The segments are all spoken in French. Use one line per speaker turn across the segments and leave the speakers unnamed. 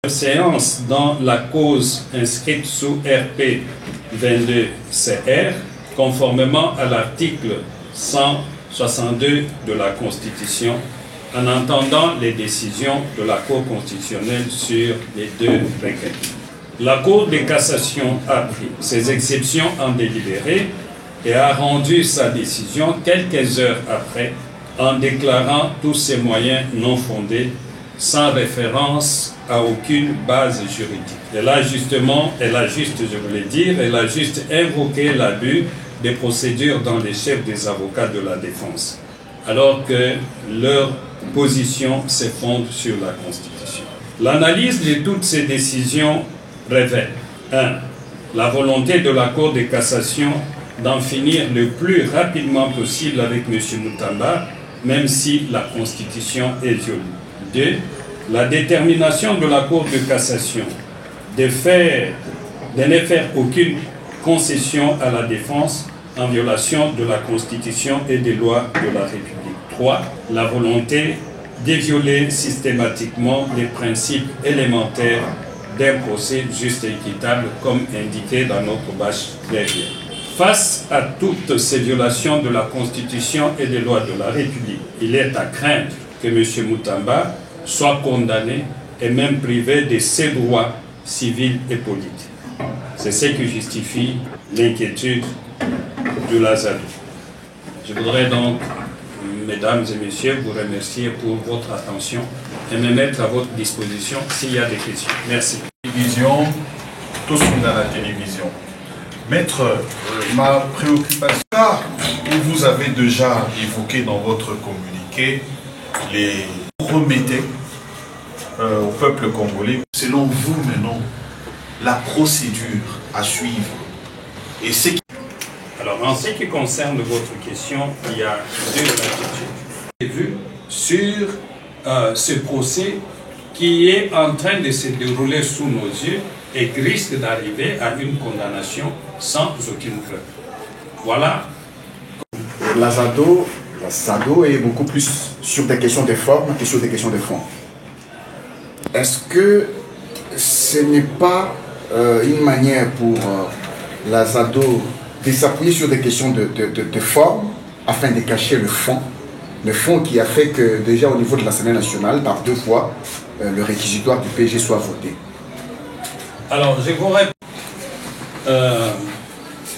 Séance dans la cause inscrite sous RP 22CR, conformément à l'article 162 de la Constitution, en entendant les décisions de la Cour constitutionnelle sur les deux requêtes. La Cour de cassation a pris ses exceptions en délibéré et a rendu sa décision quelques heures après en déclarant tous ces moyens non fondés, sans référence à aucune base juridique. Elle a juste invoqué l'abus des procédures dans les chefs des avocats de la défense, alors que leur position s'effondre sur la Constitution. L'analyse de toutes ces décisions révèle 1. La volonté de la Cour de cassation d'en finir le plus rapidement possible avec M. Moutamba, même si la Constitution est violée. 2. La détermination de la Cour de cassation de ne faire aucune concession à la défense en violation de la Constitution et des lois de la République. 3. La volonté de violer systématiquement les principes élémentaires d'un procès juste et équitable, comme indiqué dans notre bâche derrière. Face à toutes ces violations de la Constitution et des lois de la République, il est à craindre que M. Moutamba soit condamné et même privé de ses droits civils et politiques. C'est ce qui justifie l'inquiétude de l'Azadou. Je voudrais donc, mesdames et messieurs, vous remercier pour votre attention et me mettre à votre disposition s'il y a des questions. Merci.
Télévision, tous sont dans la télévision. Maître, ma préoccupation, où vous avez déjà évoqué dans votre communiqué les remettez au peuple congolais. Selon vous maintenant, la procédure à suivre et c'est...
Alors, en ce qui concerne votre question, il y a deux inquiétudes. Vu sur ce procès qui est en train de se dérouler sous nos yeux et qui risque d'arriver à une condamnation sans aucune preuve. Voilà.
La SADO est beaucoup plus sur des questions de forme que sur des questions de fond. Est-ce que ce n'est pas une manière pour la SADO de s'appuyer sur des questions de forme afin de cacher le fond qui a fait que déjà au niveau de l'Assemblée nationale, par 2 fois, le réquisitoire du PSG soit voté?
Alors, je vous réponds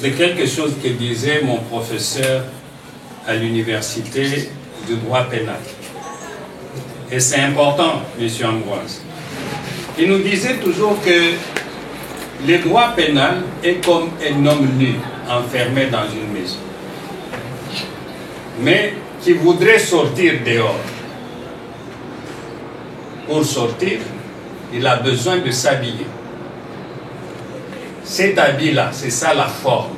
de quelque chose que disait mon professeur à l'université du droit pénal. Et c'est important, M. Ambroise. Il nous disait toujours que le droit pénal est comme un homme nu, enfermé dans une maison, mais qui voudrait sortir dehors. Pour sortir, il a besoin de s'habiller. Cet habit-là, c'est ça la forme.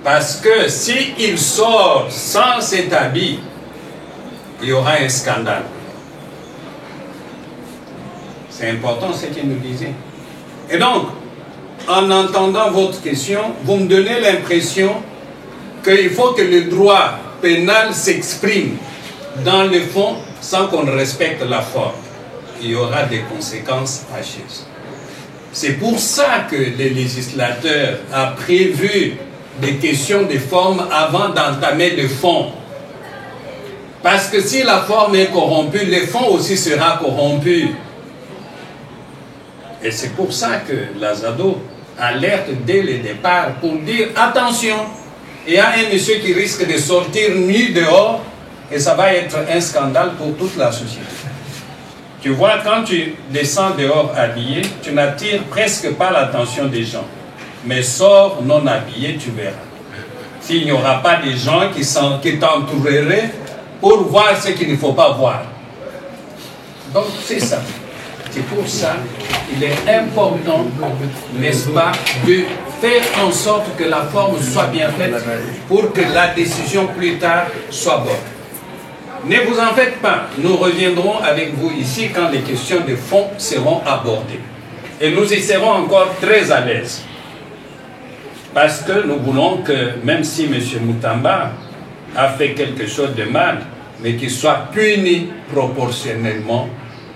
Parce que s'il sort sans cet habit, il y aura un scandale. C'est important ce qu'il nous disait. Et donc, en entendant votre question, vous me donnez l'impression qu'il faut que le droit pénal s'exprime dans le fond sans qu'on respecte la forme. Il y aura des conséquences fâcheuses. C'est pour ça que le législateur a prévu des questions de forme avant d'entamer le fond. Parce que si la forme est corrompue, le fond aussi sera corrompu. Et c'est pour ça que l'Azado alerte dès le départ pour dire attention, il y a un monsieur qui risque de sortir nu dehors et ça va être un scandale pour toute la société. Tu vois, quand tu descends dehors habillé, tu n'attires presque pas l'attention des gens. Mais sors non habillé, tu verras. S'il n'y aura pas des gens qui t'entoureraient pour voir ce qu'il ne faut pas voir. Donc c'est ça. C'est pour ça qu'il est important, n'est-ce pas, de faire en sorte que la forme soit bien faite pour que la décision plus tard soit bonne. Ne vous en faites pas, nous reviendrons avec vous ici quand les questions de fond seront abordées. Et nous y serons encore très à l'aise. Parce que nous voulons que, même si M. Moutamba a fait quelque chose de mal, mais qu'il soit puni proportionnellement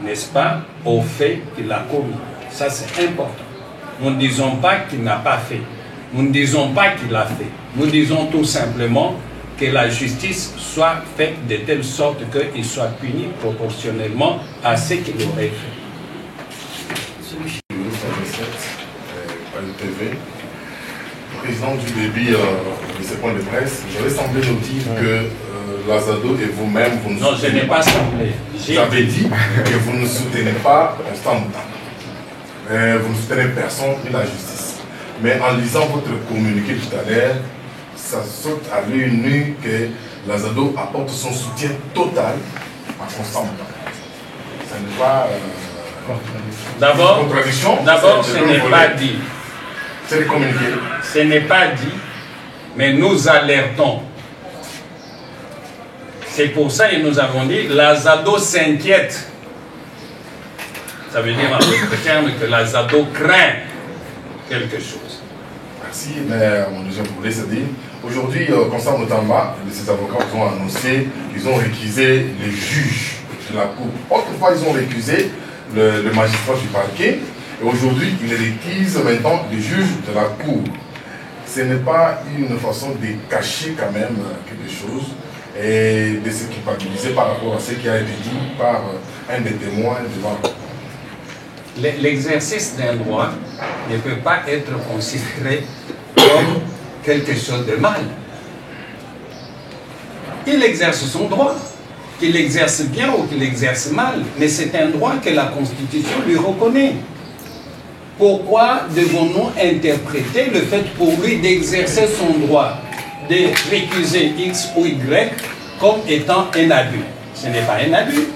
n'est-ce pas, au fait qu'il a commis. Ça, c'est important. Nous ne disons pas qu'il n'a pas fait. Nous ne disons pas qu'il a fait. Nous disons tout simplement que la justice soit faite de telle sorte qu'il soit puni proportionnellement à ce qu'il aurait fait.
Président du débit de ce point de presse, j'avais semblé nous dire que Lazado et vous-même, vous ne
non, je n'ai pas semblé.
J'avais dit que vous ne soutenez pas Constant Moutamba. Vous ne soutenez personne ni la justice. Mais en lisant votre communiqué tout à l'heure, ça saute à l'œil nu que Lazado apporte son soutien total à Constant Moutamba. Ce n'est pas contradiction.
D'abord, ce n'est pas dit.
C'est le communiqué.
Ce n'est pas dit, mais nous alertons. C'est pour ça que nous avons dit, Lazado s'inquiète. Ça veut dire en d'autres termes que Lazado craint quelque chose.
Merci, mais mon deuxième volet, c'est dire, aujourd'hui, Constant Moutamba et ses avocats ont annoncé qu'ils ont récusé les juges de la Cour. Autrefois, ils ont récusé le magistrat du parquet. Et aujourd'hui, ils réquisent maintenant les juges de la Cour. Ce n'est pas une façon de cacher quand même quelque chose et de se culpabiliser par rapport à ce qui a été dit par un des témoins devant.
L'exercice d'un droit ne peut pas être considéré comme quelque chose de mal. Il exerce son droit, qu'il exerce bien ou qu'il exerce mal, mais c'est un droit que la Constitution lui reconnaît. Pourquoi devons-nous interpréter le fait pour lui d'exercer son droit de récuser X ou Y comme étant un abus? Ce n'est pas un abus.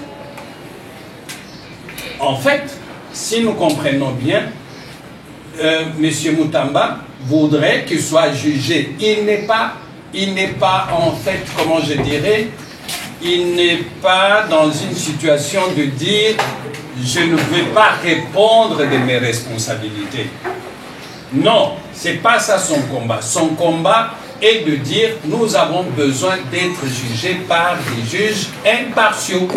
En fait, si nous comprenons bien, M. Moutamba voudrait qu'il soit jugé. Il n'est pas en fait, comment je dirais, il n'est pas dans une situation de dire je ne veux pas répondre de mes responsabilités. Non, ce n'est pas ça son combat. Son combat est de dire nous avons besoin d'être jugés par des juges impartiaux.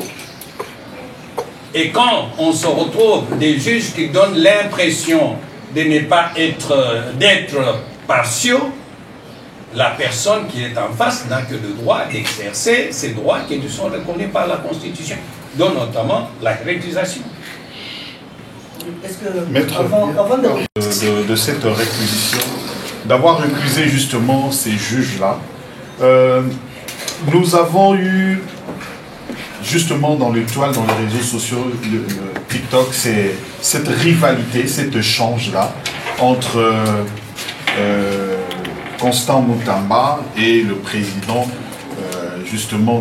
Et quand on se retrouve des juges qui donnent l'impression de ne pas d'être partiaux, la personne qui est en face n'a que le droit d'exercer ces droits qui lui sont reconnus par la Constitution, dont notamment la récusation.
Est-ce que, Maître, avant de cette réquisition, d'avoir récusé justement ces juges-là, nous avons eu justement dans les toiles, dans les réseaux sociaux, le TikTok, c'est cette rivalité, cet échange-là entre Constant Moutamba et le président justement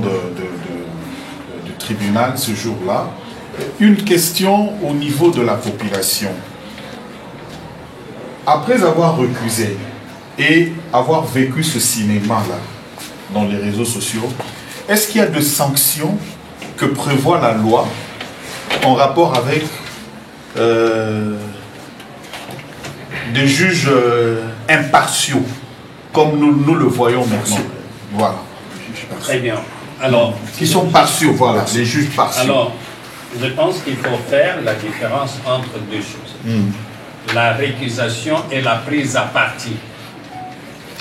du tribunal ce jour-là. Une question au niveau de la population. Après avoir recusé et avoir vécu ce cinéma-là dans les réseaux sociaux, est-ce qu'il y a des sanctions que prévoit la loi en rapport avec des juges impartiaux, comme nous le voyons maintenant? Voilà.
Très bien. Alors,
qui sont partiaux, voilà, les juges partiaux.
Alors, je pense qu'il faut faire la différence entre deux choses. La récusation et la prise à partie.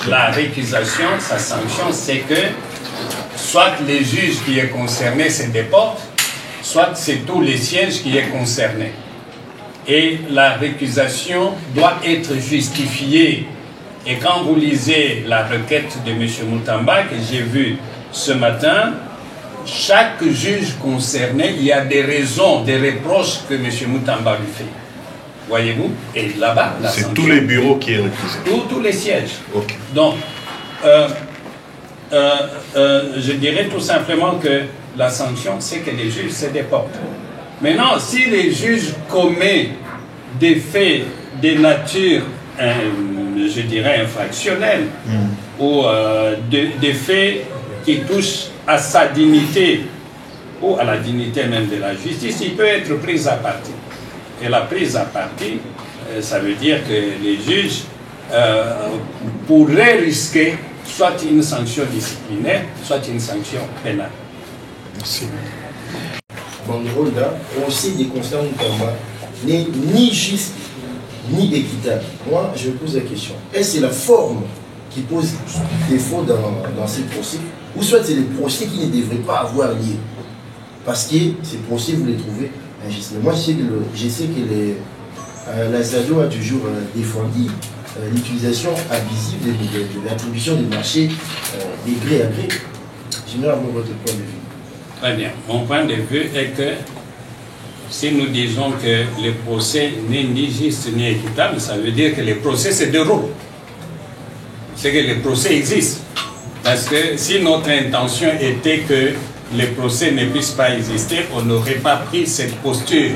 La récusation, sa sanction, c'est que soit les juges qui est concerné se déportent, soit c'est tous les sièges qui est concerné. Et la récusation doit être justifiée. Et quand vous lisez la requête de M. Moutamba, que j'ai vue ce matin, chaque juge concerné, il y a des raisons, des reproches que M. Moutamba lui fait. Voyez-vous? Et là-bas,
c'est tous les bureaux qui est récusé.
Tous les sièges.
Okay.
Donc, je dirais tout simplement que la sanction, c'est que les juges se déportent. Maintenant, si les juges commettent des faits de nature, je dirais, infractionnelle, ou des faits qui touchent à sa dignité, ou à la dignité même de la justice, il peut être pris à partie. Et la prise à partie, ça veut dire que les juges pourraient risquer soit une sanction disciplinaire, soit une sanction pénale.
Merci.
banderole là, procès des constats Moutamba n'est ni juste ni équitable. Moi, je me pose la question, est-ce que c'est la forme qui pose défaut dans ces procès, ou soit c'est les procès qui ne devraient pas avoir lieu? Parce que ces procès, vous les trouvez injustes. Mais moi, je sais que la SADO a toujours défendu l'utilisation abusive de l'attribution des marchés des gré à gré. J'aimerais avoir votre point de vue.
Très bien. Mon point de vue est que si nous disons que le procès n'est ni juste ni équitable, ça veut dire que le procès se déroule. C'est que le procès existe. Parce que si notre intention était que le procès ne puisse pas exister, on n'aurait pas pris cette posture.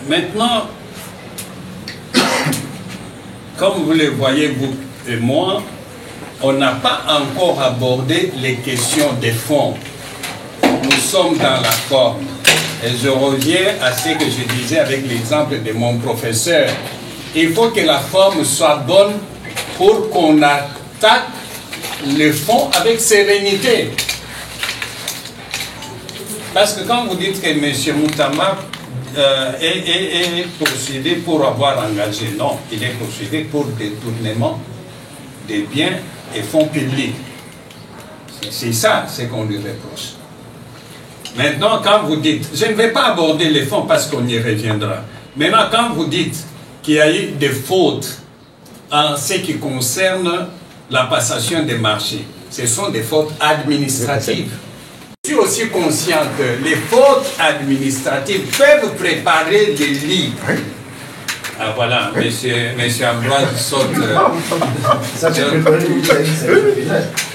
Maintenant, comme vous le voyez, vous et moi, on n'a pas encore abordé les questions de fond. Nous sommes dans la forme. Et je reviens à ce que je disais avec l'exemple de mon professeur. Il faut que la forme soit bonne pour qu'on attaque le fond avec sérénité. Parce que quand vous dites que M. Moutamba est poursuivi pour avoir engagé, non, il est poursuivi pour détournement des biens et fonds publics. C'est ça ce qu'on lui reproche. Maintenant, quand vous dites, je ne vais pas aborder les fonds parce qu'on y reviendra. Maintenant, quand vous dites qu'il y a eu des fautes en ce qui concerne la passation des marchés, ce sont des fautes administratives. Je suis aussi conscient que les fautes administratives peuvent préparer des lits. Ah voilà, monsieur Ambroise saute.
Ça, tu peux préparer les lits.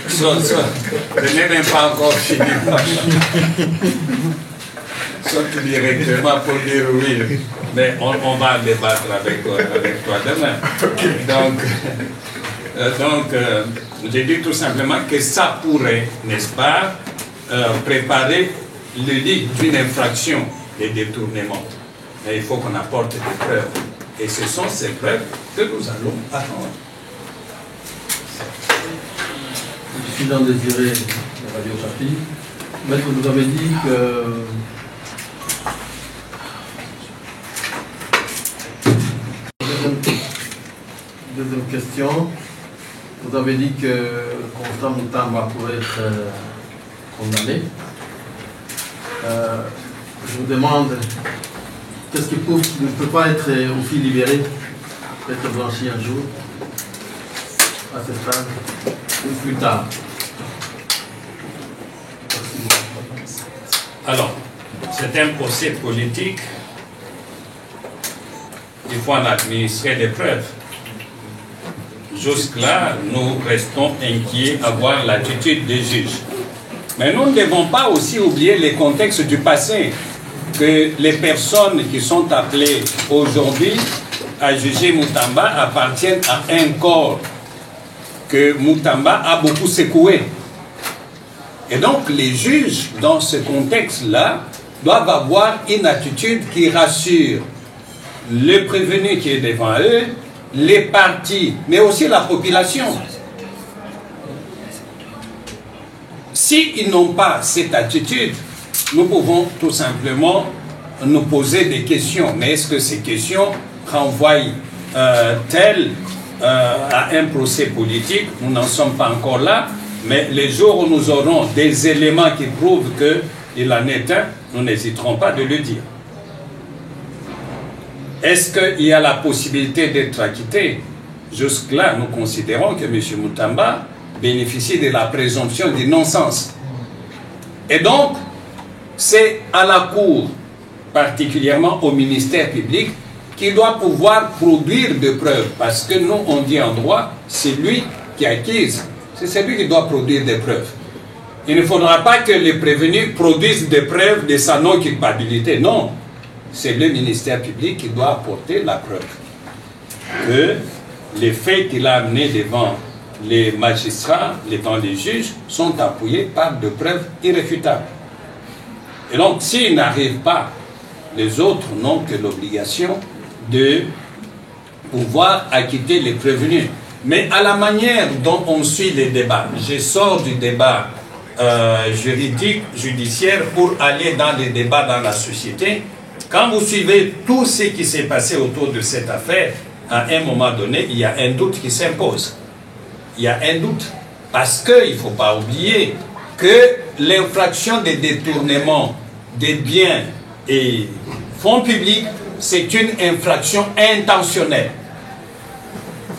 Saute. Je n'ai même pas encore fini. Saute directement pour dire oui. Mais on va débattre avec toi demain. Donc, je dis tout simplement que ça pourrait, n'est-ce pas, préparer le lit d'une infraction de détournement. Mais il faut qu'on apporte des preuves. Et ce sont ces preuves que nous allons attendre.
Président Désiré de Radio Okapi, Maître, vous avez dit que deuxième question, vous avez dit que Constant Moutamba pourrait être condamné. Je vous demande, qu'est-ce qui prouve qu'il ne peut pas être aussi libéré, être blanchi un jour, à ce stade, ou plus tard?
Alors, c'est un procès politique. Il faut en administrer des preuves. Jusque-là, nous restons inquiets à voir l'attitude des juges. Mais nous ne devons pas aussi oublier les contextes du passé, que les personnes qui sont appelées aujourd'hui à juger Moutamba appartiennent à un corps que Moutamba a beaucoup secoué. Et donc les juges, dans ce contexte-là, doivent avoir une attitude qui rassure le prévenu qui est devant eux, les partis, mais aussi la population. S'ils n'ont pas cette attitude, nous pouvons tout simplement nous poser des questions. Mais est-ce que ces questions renvoient telles à un procès politique? Nous n'en sommes pas encore là. Mais les jours où nous aurons des éléments qui prouvent qu'il en est un, nous n'hésiterons pas de le dire. Est-ce qu'il y a la possibilité d'être acquitté? Jusque-là, nous considérons que M. Moutamba bénéficie de la présomption d'innocence. Et donc, c'est à la Cour, particulièrement au ministère public, qui doit pouvoir produire des preuves. Parce que nous, on dit en droit, c'est lui qui accuse. C'est celui qui doit produire des preuves. Il ne faudra pas que les prévenus produisent des preuves de sa non-culpabilité. Non, c'est le ministère public qui doit apporter la preuve que les faits qu'il a amenés devant les magistrats, devant les juges, sont appuyés par des preuves irréfutables. Et donc, s'ils n'arrivent pas, les autres n'ont que l'obligation de pouvoir acquitter les prévenus. Mais à la manière dont on suit les débats, je sors du débat juridique, judiciaire pour aller dans des débats dans la société. Quand vous suivez tout ce qui s'est passé autour de cette affaire, à un moment donné, il y a un doute qui s'impose. Il y a un doute. Parce qu'il ne faut pas oublier que l'infraction des détournements des biens et fonds publics, c'est une infraction intentionnelle.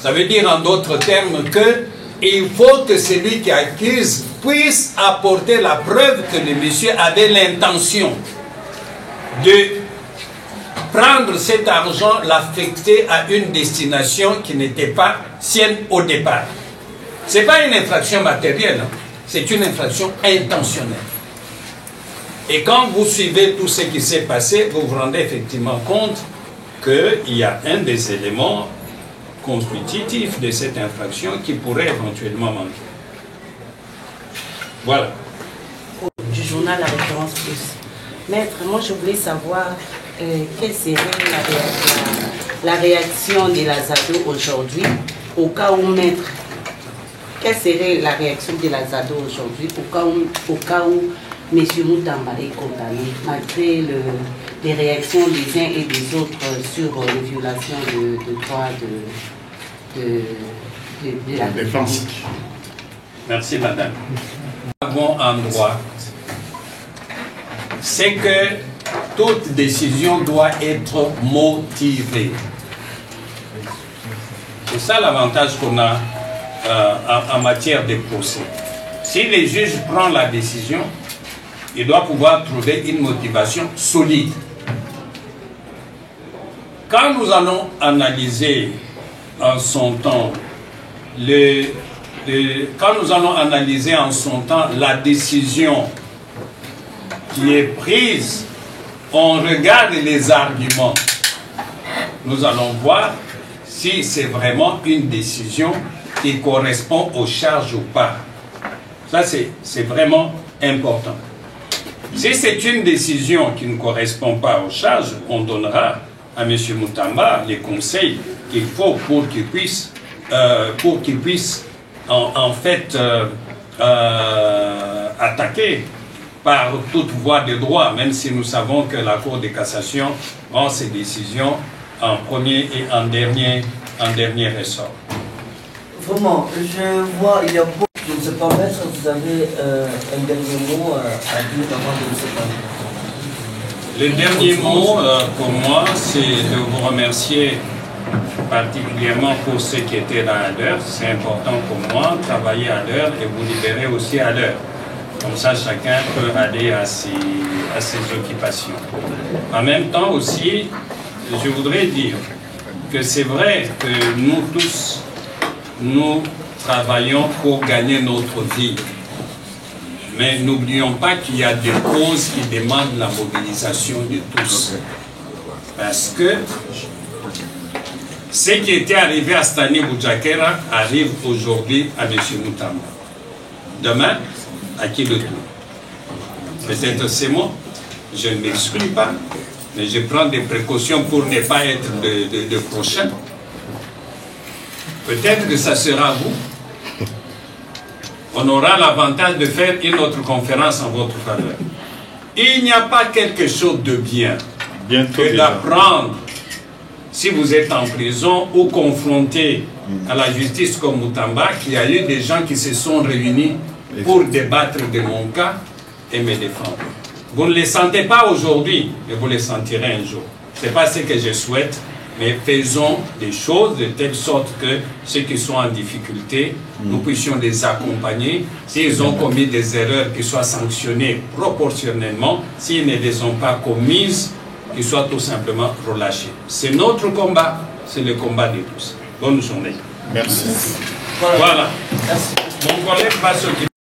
Ça veut dire en d'autres termes qu'il faut que celui qui accuse puisse apporter la preuve que le monsieur avait l'intention de prendre cet argent, l'affecter à une destination qui n'était pas sienne au départ. Ce n'est pas une infraction matérielle, hein. C'est une infraction intentionnelle. Et quand vous suivez tout ce qui s'est passé, vous vous rendez effectivement compte qu'il y a un des éléments constitutifs de cette infraction qui pourrait éventuellement manquer. Voilà.
Du journal La Référence Plus. Maître, moi je voulais savoir quelle serait la réaction de la ZADO aujourd'hui au cas où, maître, quelle serait la réaction de la ZADO aujourd'hui au cas où M. Moutamba est condamné, malgré les réactions des uns et des autres sur les violations de droits de la défense.
Merci, madame. Nous avons un droit, c'est que toute décision doit être motivée. C'est ça l'avantage qu'on a en matière de procès. Si les juges prennent la décision, ils doivent pouvoir trouver une motivation solide. Quand nous allons analyser en son temps la décision qui est prise, on regarde les arguments. Nous allons voir si c'est vraiment une décision qui correspond aux charges ou pas. Ça, c'est vraiment important. Si c'est une décision qui ne correspond pas aux charges, on donnera à M. Moutamba les conseils qu'il faut pour qu'il puisse, en fait attaquer par toute voie de droit, même si nous savons que la Cour de cassation rend ses décisions en premier et en dernier ressort.
Vraiment, je vois, il y a beaucoup, je ne sais pas, maître, vous avez un dernier mot à dire avant de nous séparer.
Le dernier mot pour moi, c'est de vous remercier particulièrement pour ceux qui étaient là à l'heure. C'est important pour moi, travailler à l'heure et vous libérer aussi à l'heure. Comme ça, chacun peut aller à ses occupations. En même temps aussi, je voudrais dire que c'est vrai que nous tous, nous travaillons pour gagner notre vie. Mais n'oublions pas qu'il y a des causes qui demandent la mobilisation de tous. Parce que ce qui était arrivé à Stani Boujakera arrive aujourd'hui à M. Moutamba. Demain, à qui le tour? Peut-être c'est moi, je ne m'exclus pas, mais je prends des précautions pour ne pas être de prochain. Peut-être que ça sera vous. On aura l'avantage de faire une autre conférence en votre faveur. Il n'y a pas quelque chose de bien que d'apprendre, si vous êtes en prison ou confronté à la justice comme Moutamba, qu'il y a eu des gens qui se sont réunis pour débattre de mon cas et me défendre. Vous ne les sentez pas aujourd'hui, mais vous les sentirez un jour. Ce n'est pas ce que je souhaite, mais faisons des choses de telle sorte que ceux qui sont en difficulté, nous puissions les accompagner. S'ils ont commis des erreurs, qu'ils soient sanctionnés proportionnellement. S'ils ne les ont pas commises, qu'ils soient tout simplement relâchés. C'est notre combat, c'est le combat de tous. Bonne journée.
Merci.
Voilà. Mon collègue va s'occuper.